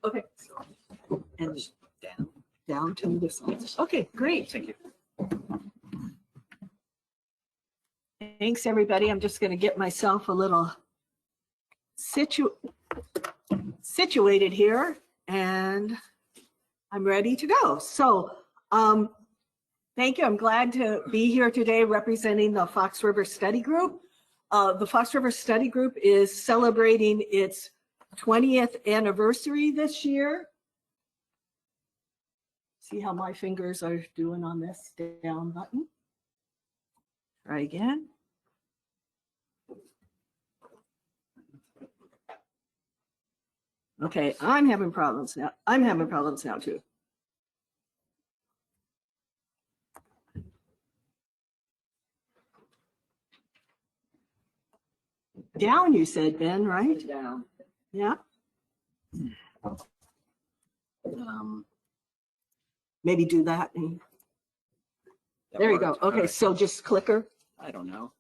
Okay. And down to this one. Okay, great. Thank you. Thanks, everybody. I'm just going to get myself a little situated here, and I'm ready to go. So, thank you. I'm glad to be here today representing the Fox River Study Group. The Fox River Study Group is celebrating its 20th anniversary this year. See how my fingers are doing on this down button? Try again. Okay, I'm having problems now. I'm having problems now too. Down, you said, Ben, right? Down. Yeah. Maybe do that. And there you go. Okay, right. so just clicker. I don't know.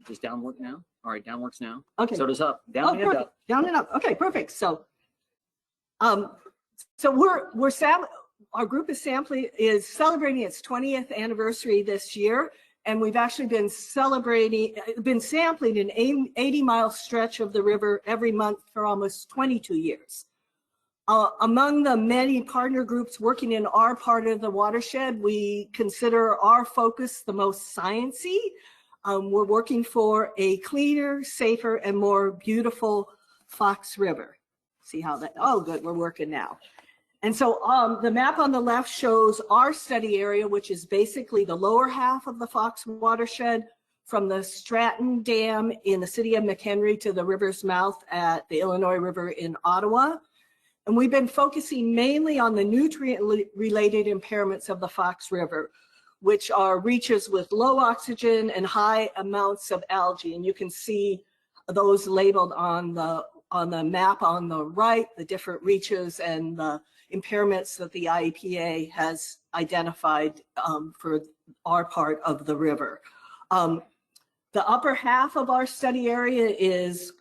Does down work now? All right, down works now. Okay. So does up. Down and perfect. up. Down and up. Okay, perfect. So, our group is celebrating its 20th anniversary this year, and we've actually been sampling an 80-mile stretch of the river every month for almost 22 years. Among the many partner groups working in our part of the watershed, we consider our focus the most sciencey. We're working for a cleaner, safer, and more beautiful Fox River. See how that, oh good, we're working now. And so the map on the left shows our study area, which is basically the lower half of the Fox watershed from the Stratton Dam in the city of McHenry to the river's mouth at the Illinois River in Ottawa. And we've been focusing mainly on the nutrient-related impairments of the Fox River, which are reaches with low oxygen and high amounts of algae. And you can see those labeled on the map on the right, the different reaches and the impairments that the IEPA has identified for our part of the river. The upper half of our study area is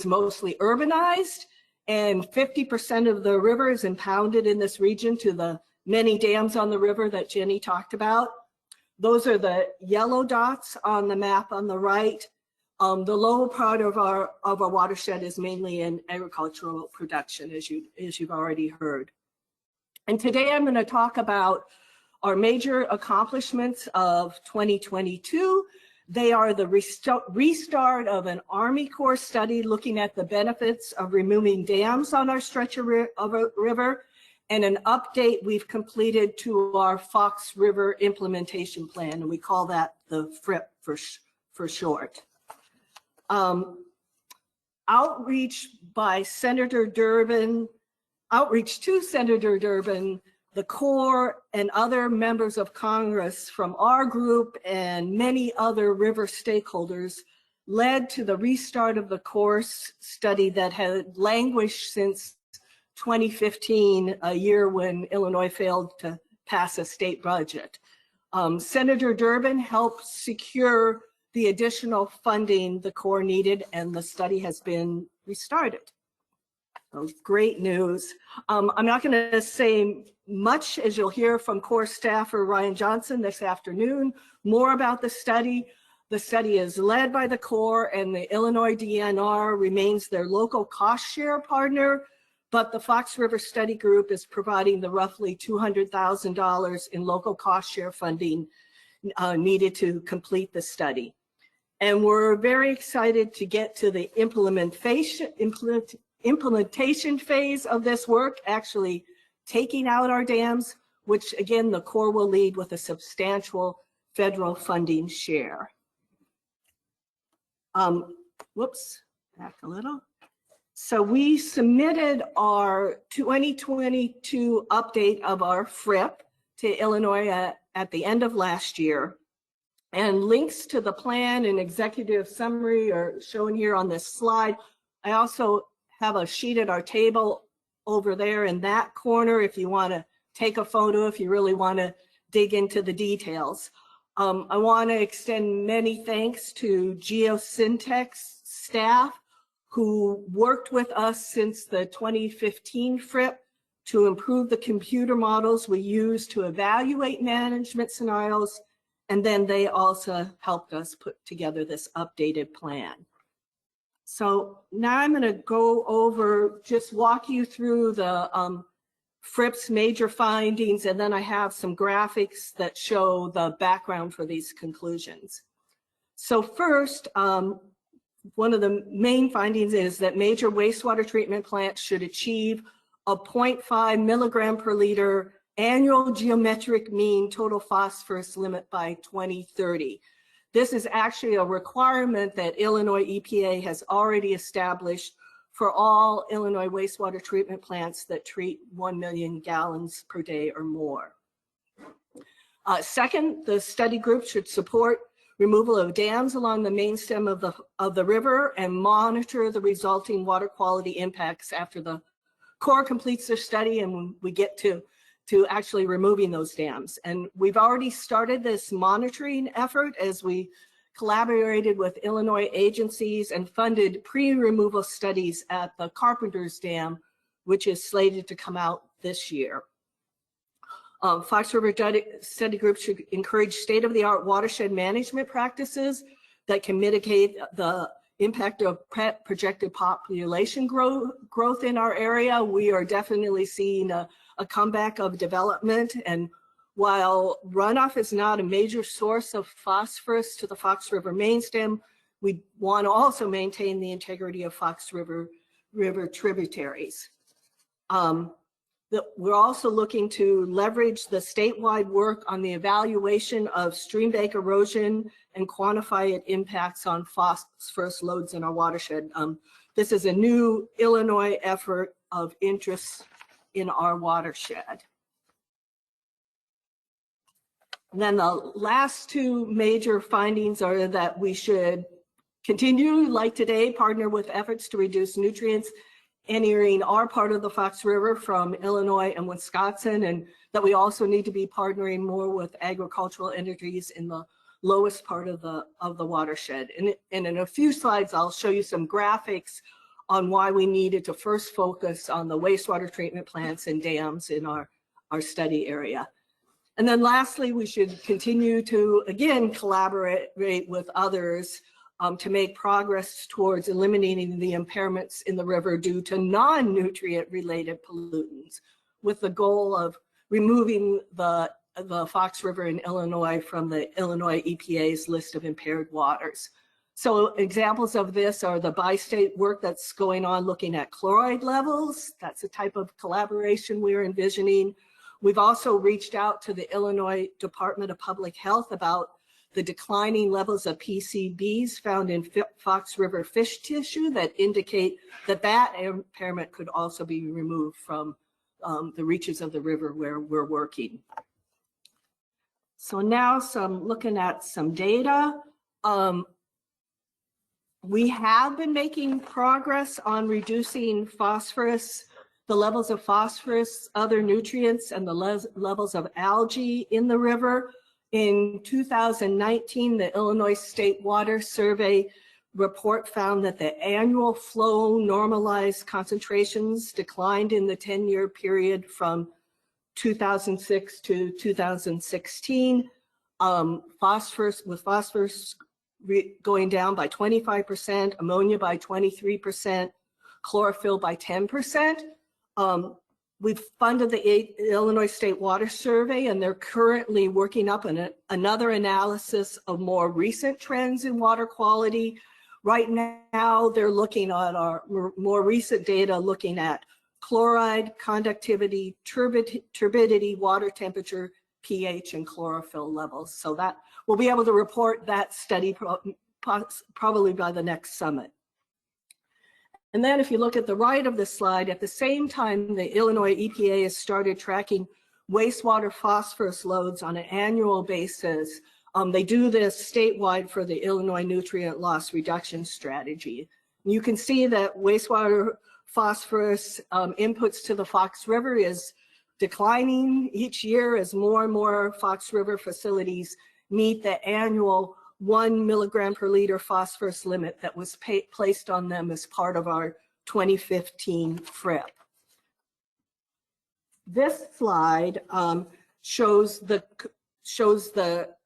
mostly urbanized, and 50% of the river is impounded in this region to the many dams on the river that Jenny talked about. Those are the yellow dots on the map on the right. The lower part of our watershed is mainly in agricultural production, as you've already heard. And today I'm going to talk about our major accomplishments of 2022. They are the restart of an Army Corps study looking at the benefits of removing dams on our stretch of a river, and an update we've completed to our Fox River implementation plan, and we call that the FRIP for short. Outreach to Senator Durbin, the Corps, and other members of Congress from our group and many other river stakeholders led to the restart of the course study that had languished since 2015, a year when Illinois failed to pass a state budget. Senator Durbin helped secure the additional funding the Corps needed, and the study has been restarted. So great news. I'm not going to say much, as you'll hear from Corps staffer Ryan Johnson this afternoon, more about the study. The study is led by the Corps, and the Illinois DNR remains their local cost share partner, but the Fox River Study Group is providing the roughly $200,000 in local cost share funding needed to complete the study. And we're very excited to get to the implementation phase of this work, actually taking out our dams, which again, the Corps will lead with a substantial federal funding share. Whoops, back a little. So we submitted our 2022 update of our FRIP to Illinois at the end of last year. And links to the plan and executive summary are shown here on this slide. I also have a sheet at our table over there in that corner if you want to take a photo, if you really want to dig into the details. I want to extend many thanks to Geosyntex staff who worked with us since the 2015 FRIP to improve the computer models we use to evaluate management scenarios, and then they also helped us put together this updated plan. So now I'm going to go over, just walk you through the FRIP's major findings, and then I have some graphics that show the background for these conclusions. So first, one of the main findings is that major wastewater treatment plants should achieve a 0.5 milligram per liter annual geometric mean total phosphorus limit by 2030. This is actually a requirement that Illinois EPA has already established for all Illinois wastewater treatment plants that treat 1 million gallons per day or more. Second, the study group should support removal of dams along the mainstem of the river and monitor the resulting water quality impacts after the Corps completes their study and we get to actually removing those dams. And we've already started this monitoring effort as we collaborated with Illinois agencies and funded pre-removal studies at the Carpenter's Dam, which is slated to come out this year. Fox River Study Group should encourage state-of-the-art watershed management practices that can mitigate the impact of projected population growth in our area. We are definitely seeing a comeback of development, and while runoff is not a major source of phosphorus to the Fox River mainstem, we want to also maintain the integrity of Fox River tributaries. We're also looking to leverage the statewide work on the evaluation of stream bank erosion and quantify its impacts on phosphorus loads in our watershed. This is a new Illinois effort of interest in our watershed. And then the last two major findings are that we should continue, like today, partner with efforts to reduce nutrients entering our part of the Fox River from Illinois and Wisconsin, and that we also need to be partnering more with agricultural entities in the lowest part of the watershed. And in a few slides, I'll show you some graphics on why we needed to first focus on the wastewater treatment plants and dams in our study area. And then lastly, we should continue to, again, collaborate with others to make progress towards eliminating the impairments in the river due to non-nutrient related pollutants, with the goal of removing the Fox River in Illinois from the Illinois EPA's list of impaired waters. So examples of this are the bi-state work that's going on looking at chloride levels. That's a type of collaboration we're envisioning. We've also reached out to the Illinois Department of Public Health about the declining levels of PCBs found in Fox River fish tissue that indicate that impairment could also be removed from the reaches of the river where we're working. So now looking at some data. We have been making progress on reducing phosphorus, the levels of phosphorus, other nutrients, and the levels of algae in the river. In 2019, the Illinois State Water Survey report found that the annual flow normalized concentrations declined in the 10-year period from 2006 to 2016. Phosphorus going down by 25%, ammonia by 23%, chlorophyll by 10%. We've funded the Illinois State Water Survey, and they're currently working up another analysis of more recent trends in water quality. Right now, they're looking at our more recent data, looking at chloride, conductivity, turbidity, water temperature, pH, and chlorophyll levels. So that we'll be able to report that study probably by the next summit. And then if you look at the right of the slide, at the same time, the Illinois EPA has started tracking wastewater phosphorus loads on an annual basis. They do this statewide for the Illinois Nutrient Loss Reduction Strategy. You can see that wastewater phosphorus inputs to the Fox River is declining each year as more and more Fox River facilities meet the annual 1 milligram per liter phosphorus limit that was placed on them as part of our 2015 FRIP. This slide shows the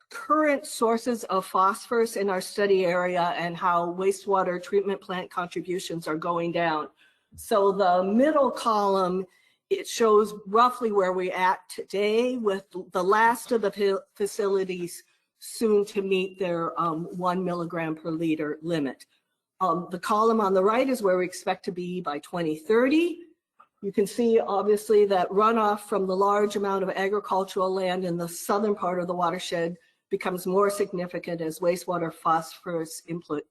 current sources of phosphorus in our study area and how wastewater treatment plant contributions are going down. So the middle column, it shows roughly where we're at today, with the last of the facilities soon to meet their 1 milligram per liter limit. The column on the right is where we expect to be by 2030. You can see obviously that runoff from the large amount of agricultural land in the southern part of the watershed becomes more significant as wastewater phosphorus inputs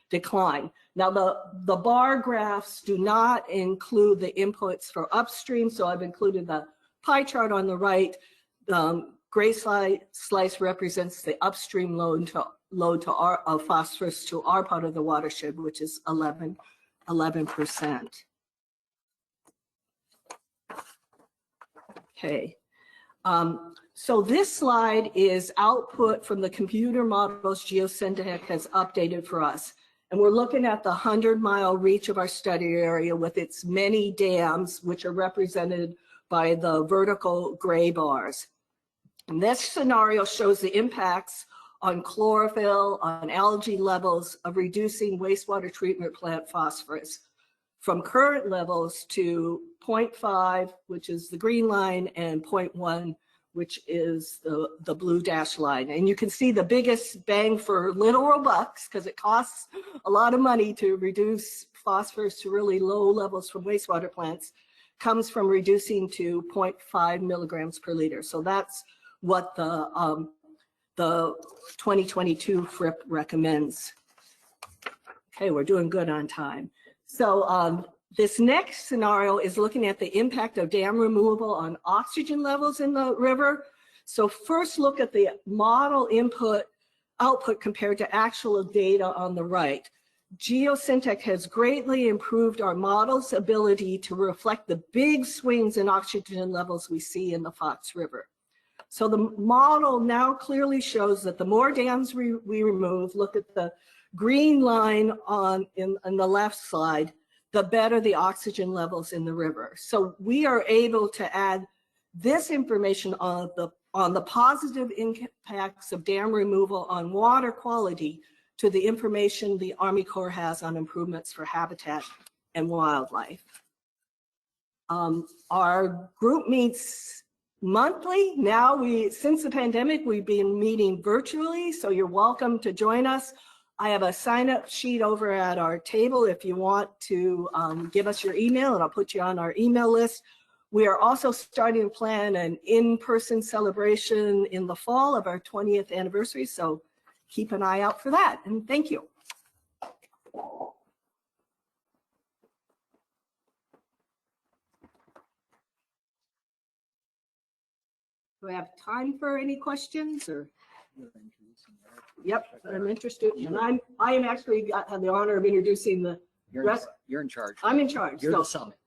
decline. Now the bar graphs do not include the inputs for upstream, so I've included the pie chart on the right. Gray slice represents the upstream load to our of phosphorus to our part of the watershed, which is 11%. Okay. So this slide is output from the computer models Geosyntec has updated for us. And we're looking at the 100-mile reach of our study area with its many dams, which are represented by the vertical gray bars. And this scenario shows the impacts on chlorophyll, on algae levels of reducing wastewater treatment plant phosphorus from current levels to 0.5, which is the green line, and 0.1, which is the blue dash line. And you can see the biggest bang for literal bucks, because it costs a lot of money to reduce phosphorus to really low levels from wastewater plants, comes from reducing to 0.5 milligrams per liter. So that's what the 2022 FRIP recommends. Okay, we're doing good on time. So this next scenario is looking at the impact of dam removal on oxygen levels in the river. So first look at the model output compared to actual data on the right. Geosyntec has greatly improved our model's ability to reflect the big swings in oxygen levels we see in the Fox River. So the model now clearly shows that the more dams we remove, look at the green line on the left side, the better the oxygen levels in the river. So we are able to add this information on the positive impacts of dam removal on water quality to the information the Army Corps has on improvements for habitat and wildlife. Our group meets monthly. Now since the pandemic, we've been meeting virtually, so you're welcome to join us. I have a sign-up sheet over at our table if you want to give us your email, and I'll put you on our email list. We are also starting to plan an in-person celebration in the fall of our 20th anniversary, so keep an eye out for that, and thank you. Do I have time for any questions? Or? Yep, I'm interested, and I am actually have the honor of introducing the rest. You're in charge. I'm in charge. You're the summit.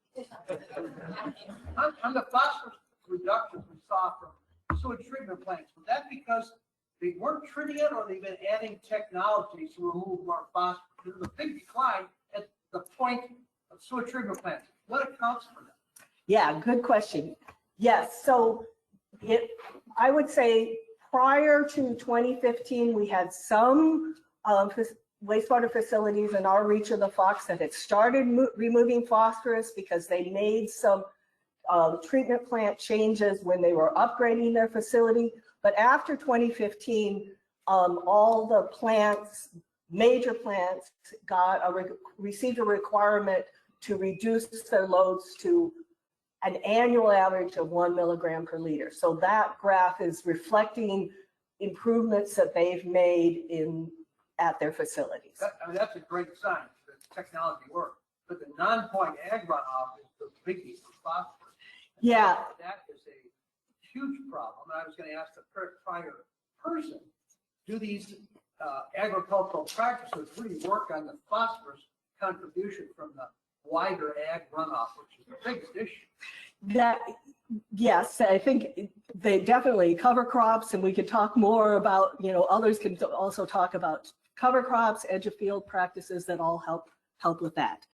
On the phosphorus reductions we saw from sewage treatment plants, was that because they weren't treating it, or they've been adding technologies to remove more phosphorus? There's a big decline at the point of sewage treatment plants. What accounts for that? Yeah, good question. Yes, so I would say prior to 2015, we had some wastewater facilities in our reach of the Fox that had started removing phosphorus because they made some treatment plant changes when they were upgrading their facility. But after 2015, all the plants, major plants, received a requirement to reduce their loads to an annual average of 1 milligram per liter. So that graph is reflecting improvements that they've made at their facilities. That's a great sign that technology works. But the non-point ag runoff is the biggie for phosphorus. Yeah. That is a huge problem. And I was going to ask the prior person, do these agricultural practices really work on the phosphorus contribution from the wider ag runoff, which is the biggest issue. That, yes, I think they definitely cover crops, and we could talk more about, others can also talk about cover crops, edge of field practices that all help with that.